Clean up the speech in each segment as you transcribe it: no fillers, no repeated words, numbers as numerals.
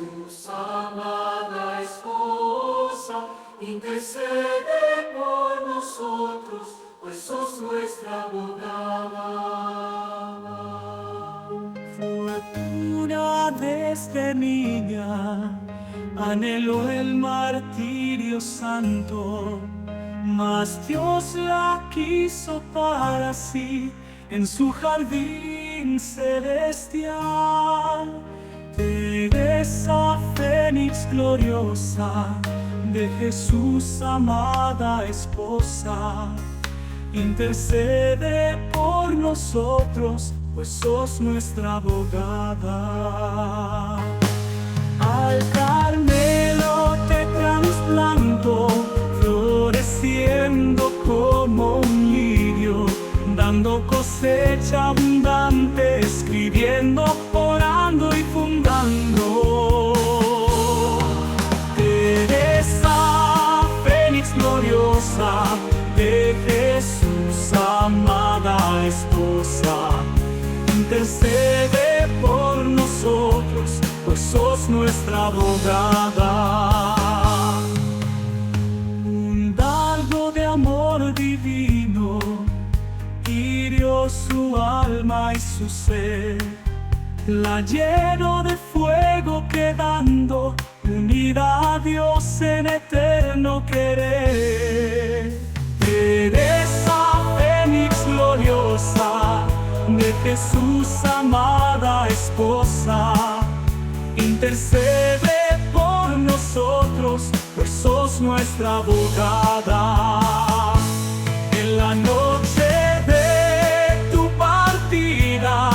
Jesús, amada esposa, intercede por nosotros, pues sos nuestra abogada. Fue pura desde niña, anheló el martirio santo, mas Dios la quiso para sí en su jardín celestial. Teresa Fénix gloriosa, de Jesús amada esposa, intercede por nosotros, pues sos nuestra abogada. Al Carmelo te trasplanto, floreciendo como un lirio, dando cosecha abundante, escribiendo, orando y fundando. Teresa Fénix gloriosa, de Jesús amada esposa, intercede por nosotros, pues sos nuestra abogada. Un dardo de amor divino hirió su alma y su ser, la llenó de fuego, quedando unida a Dios en eterno querer. Teresa Fénix gloriosa, de Jesús amada esposa, intercede por nosotros, pues sos nuestra abogada. En la noche de tu partida,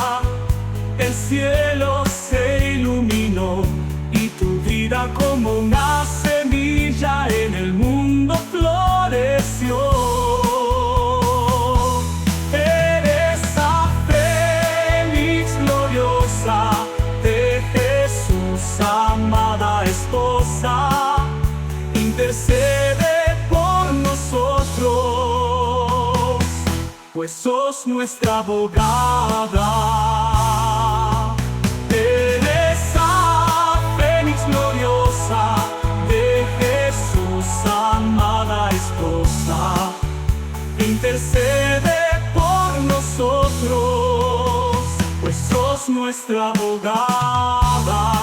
el cielo se iluminó y tu vida como una semilla en el mundo floreció. Teresa Fénix gloriosa, de Jesús amada esposa, intercede por nosotros, pues sos nuestra abogada. Teresa Fénix gloriosa, de Jesús amada esposa, intercede por nosotros, pues sos nuestra abogada.